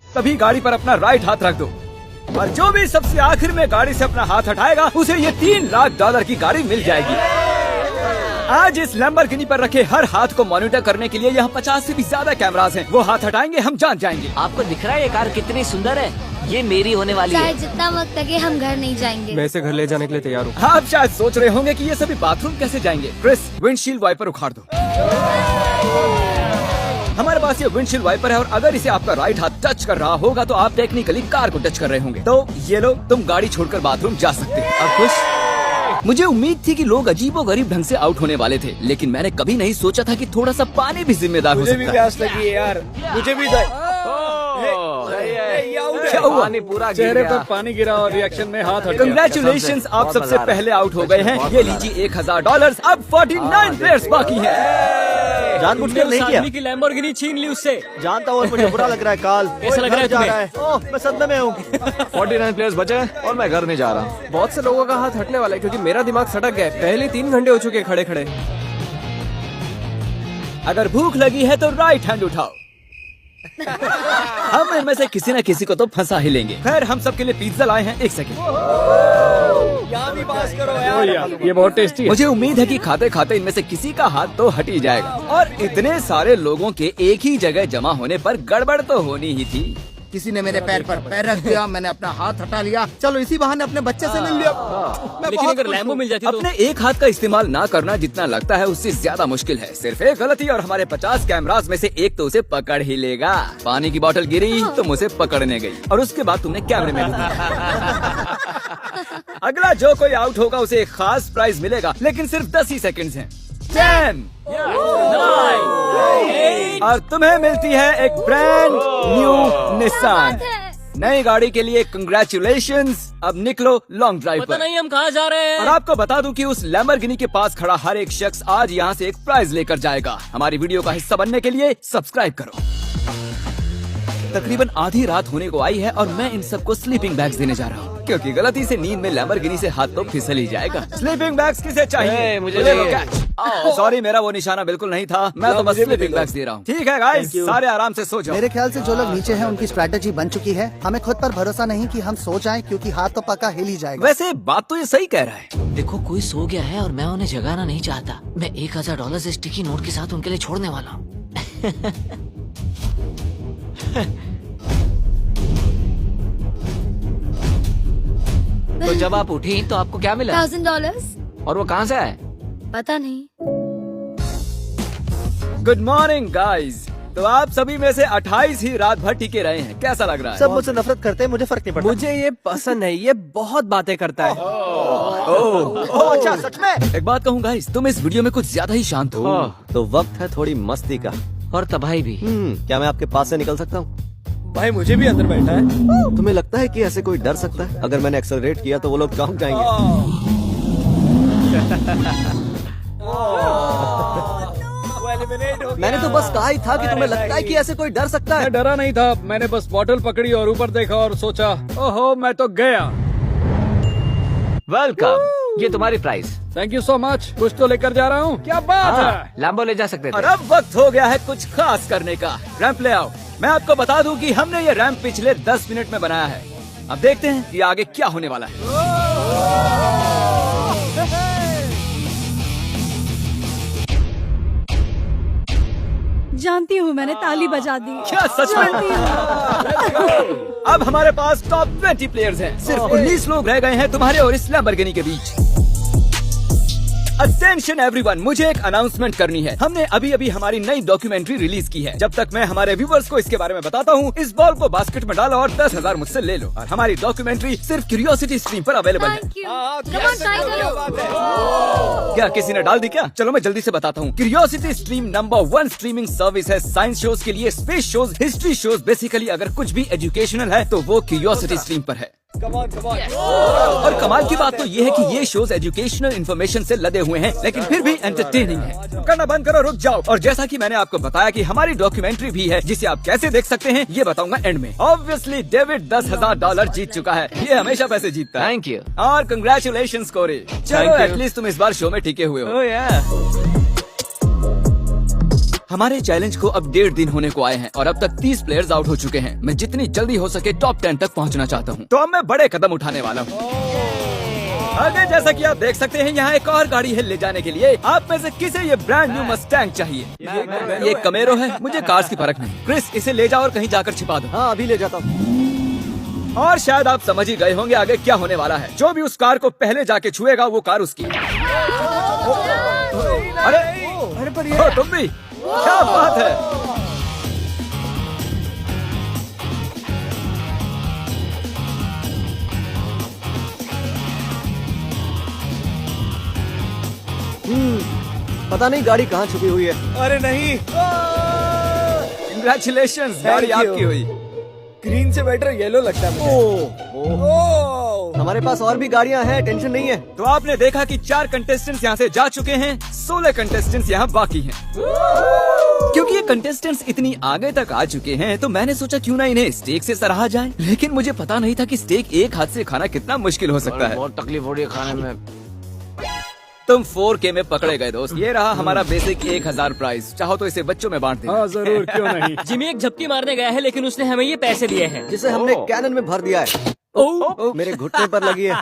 तभी गाड़ी पर अपना राइट हाथ रख दो और जो भी सबसे आखिर में गाड़ी से अपना हाथ हटाएगा उसे ये $3 लाख की गाड़ी मिल जाएगी। आज इस लैम्बोर्गिनी पर रखे हर हाथ को मॉनिटर करने के लिए यहाँ 50 से भी ज्यादा कैमरास हैं। वो हाथ हटाएंगे हम जान जाएंगे। आपको दिख रहा है ये कार कितनी सुंदर है? ये मेरी होने वाली चाहे है। जितना वक्त लगे हम घर नहीं जाएंगे। मैं इसे घर ले जाने के लिए तैयार हूँ। आप शायद सोच रहे होंगे कि ये सभी बाथरूम कैसे जाएंगे। क्रिस, विंडशील्ड वाइपर उखाड़ दो। हमारे पास ये विंडशील्ड वाइपर है और अगर इसे आपका राइट हाथ टच कर रहा होगा तो आप टेक्निकली कार को टच कर रहे होंगे। तो ये लो, तुम गाड़ी छोड़कर बाथरूम जा सकते हो। अब खुश? मुझे उम्मीद थी कि लोग अजीबोगरीब ढंग से आउट होने वाले थे, लेकिन मैंने कभी नहीं सोचा था कि थोड़ा सा पानी भी जिम्मेदार हो सकता है। प्यास लगी है यार, मुझे भी क्या हुआ? पानी पूरा गिर चेहरे गया। पर पानी गिरा और रिएक्शन में हाथ हट गया। कंग्रेचुलेशन, आप बहुत सबसे मजा आ रहा है। पहले आउट हो गए हैं। ये लीजिए $1000। अब 49 प्लेयर्स बाकी हैं। जानबूझकर नहीं किया। की लैम्बोर्गिनी छीन ली उससे। जानता हूँ, मुझे बुरा लग रहा है। काल कैसा लग रहा है तुम्हें? ओह, मैं सदमे में हूँ। 49 प्लेयर्स बचे हैं और मैं घर नहीं जा रहा। बहुत से लोगों का हाथ हटने वाला है क्योंकि मेरा दिमाग सटक गया है। पहले 3 घंटे हो चुके खड़े खड़े। अगर भूख लगी है तो राइट हैंड उठाओ। हम इनमें से किसी न किसी को तो फंसा ही लेंगे। खैर, हम सबके लिए पिज्जा लाए हैं। 1 सेकंड। यहाँ भी पास करो यार। ये बहुत टेस्टी है। मुझे उम्मीद है कि खाते खाते इनमें से किसी का हाथ तो हट ही जाएगा। और इतने सारे लोगों के एक ही जगह जमा होने पर गड़बड़ तो होनी ही थी। किसी ने मेरे पैर पर पैर रख दिया, मैंने अपना हाथ हटा लिया। चलो इसी बहाने अपने बच्चे से मिल लिया। मैं लेकिन बहुत अगर खुश लैम्बो हूँ। मिल जाती तो अपने एक हाथ का इस्तेमाल ना करना जितना लगता है उससे ज्यादा मुश्किल है। सिर्फ एक गलती और हमारे 50 कैमरास में से एक तो उसे पकड़ ही लेगा। पानी की बोतल गिरी, तुम उसे पकड़ने गई और उसके बाद तुमने कैमरे में अगला जो कोई आउट होगा उसे एक खास प्राइज मिलेगा, लेकिन सिर्फ 10 ही सेकंड्स हैं। 10 और तुम्हें मिलती है एक ब्रांड न्यू निसान। नई गाड़ी के लिए कंग्रेचुलेशंस। अब निकलो लॉन्ग ड्राइव पता पर। नहीं हम कहाँ जा रहे और हैं। आपको बता दूं कि उस लैम्बोर्गिनी के पास खड़ा हर एक शख्स आज यहाँ से एक प्राइज लेकर जाएगा। हमारी वीडियो का हिस्सा बनने के लिए सब्सक्राइब करो। तकरीबन आधी रात होने को आई है और मैं इन सबको स्लीपिंग बैग्स देने जा रहा हूँ, क्योंकि गलती से नींद में लैम्बोर्गिनी से हाथ तो फिसल ही जाएगा। स्लीपिंग बैग्स किसे चाहिए? मुझे चाहिए। सॉरी, मेरा वो निशाना बिल्कुल नहीं था। मैं तो बस स्लीपिंग बैग्स दे रहा हूँ। ठीक है गाइस, सारे आराम से सो जाओ। मेरे ख्याल से जो लोग नीचे हैं उनकी स्ट्रैटेजी बन चुकी है। हमें खुद पर भरोसा नहीं कि हम सो जाएं, क्योंकि हाथ तो पक्का हिल ही जाएगा। वैसे बात तो ये सही कह रहा है। देखो, कोई सो गया है और मैं उन्हें जगाना नहीं चाहता। मैं $1000 से स्टिकी नोट के साथ उनके लिए छोड़ने वाला हूँ। तो जब आप उठी तो आपको क्या मिला? $1000। और वो कहाँ से आए? पता नहीं। Good morning guys. तो आप सभी में से 28 ही रात भर टिके रहे हैं। कैसा लग रहा है? सब मुझसे नफरत करते हैं, मुझे फर्क नहीं पड़ता। मुझे ये पसंद है। ये बहुत बातें करता है। ओह, अच्छा, सच में? एक बात कहूँ गाइस, तुम इस वीडियो में कुछ ज्यादा ही शांत हो। तो वक्त है थोड़ी मस्ती का। और तबाही भी। क्या मैं आपके पास से निकल सकता हूँ? भाई मुझे भी अंदर बैठा है। तुम्हें लगता है कि ऐसे कोई डर सकता है? अगर मैंने एक्सेलरेट किया तो वो लोग कहाँ जाएंगे? मैंने तो बस कहा ही था कि तुम्हें लगता है कि ऐसे कोई डर सकता है। मैं डरा नहीं था। मैंने बस बॉटल पकड़ी और ऊपर देखा और सोचा, ओहो मैं तो गया। वेलकम, ये तुम्हारी price. Thank you so much. कुछ तो लेकर जा रहा हूँ। क्या बात है? लैम्बो ले जा सकते और थे। अब वक्त हो गया है कुछ खास करने का। रैंप ले आओ। मैं आपको बता दूं कि हमने ये रैंप पिछले 10 मिनट में बनाया है। अब देखते हैं कि आगे क्या होने वाला है। जानती हूँ, मैंने ताली बजा दी। क्या सच में? अब हमारे पास टॉप 20 प्लेयर्स हैं। सिर्फ 19 लोग रह गए हैं तुम्हारे और इस लैम्बोर्गिनी के बीच। अटेंशन एवरीवन, मुझे एक अनाउंसमेंट करनी है। हमने अभी अभी हमारी नई डॉक्यूमेंट्री रिलीज की है। जब तक मैं हमारे व्यूवर्स को इसके बारे में बताता हूँ, इस बॉल को बास्केट में डालो और 10,000 मुझसे ले लो। और हमारी डॉक्यूमेंट्री सिर्फ क्यूरियोसिटी स्ट्रीम पर अवेलेबल है। Thank you. Come on, try करो। क्या किसी ने डाल दी क्या? चलो मैं जल्दी से बताता हूँ। Curiosity stream number 1 streaming service है। साइंस शोज के लिए, space shows, history shows, basically अगर कुछ भी एजुकेशनल है तो वो क्यूरियोसिटी स्ट्रीम पर है। और कमाल की बात तो ये है कि ये शोज एजुकेशनल इंफॉर्मेशन से लदे हुए हैं, लेकिन फिर भी एंटरटेनिंग है। करना बंद करो, रुक जाओ। और जैसा कि मैंने आपको बताया कि हमारी डॉक्यूमेंट्री भी है, जिसे आप कैसे देख सकते हैं ये बताऊंगा एंड में। ऑब्वियसली डेविड $10,000 जीत चुका है। ये हमेशा पैसे जीतता है। Thank you. और कंग्रेचुलेशंस कोरी। चलो एटलीस्ट तुम इस बार शो में टिके हुए हो। हमारे चैलेंज को अब 1.5 दिन होने को आए हैं और अब तक 30 प्लेयर्स आउट हो चुके हैं। मैं जितनी जल्दी हो सके टॉप 10 तक पहुंचना चाहता हूं। तो अब मैं बड़े कदम उठाने वाला हूं। आगे जैसा कि आप देख सकते हैं यहाँ एक और गाड़ी है ले जाने के लिए। आप में से किसे ये ब्रांड न्यू मस्टैंग चाहिए? ये कमेरो है, मुझे कार्स की फर्क नहीं। क्रिस, इसे ले जाओ और कहीं जाकर छिपा दो। हाँ, अभी ले जाता हूँ। और शायद आप समझ ही गए होंगे आगे क्या होने वाला है। जो भी उस कार को पहले जाके छुएगा वो कार उसकी। अरे पर ये तुम भी, क्या बात है। पता नहीं गाड़ी कहाँ छुपी हुई है। अरे नहीं, कंग्रेचुलेशंस, गाड़ी Thank you. आपकी हुई। ग्रीन से बेटर येलो लगता है मुझे। हमारे पास और भी गाड़ियाँ हैं, टेंशन नहीं है। तो आपने देखा कि 4 कंटेस्टेंट्स यहाँ से जा चुके हैं, 16 कंटेस्टेंट्स यहाँ बाकी हैं। क्योंकि ये कंटेस्टेंट्स इतनी आगे तक आ चुके हैं तो मैंने सोचा क्यों ना इन्हें स्टेक से सराहा जाए। लेकिन मुझे पता नहीं था कि स्टेक एक हाथ से खाना कितना मुश्किल हो सकता है। बहुत तकलीफ हो रही है खाने में। तुम 4K में पकड़े गए दोस्त। ये रहा हमारा बेसिक 1000 प्राइस। चाहो तो इसे बच्चों में बांट दे। हाँ जरूर, क्यों नहीं। जिमी एक झपकी मारने गया है लेकिन उसने हमें ये पैसे दिए हैं जिसे हमने कैनन में भर दिया है। मेरे घुटने पर लगी है।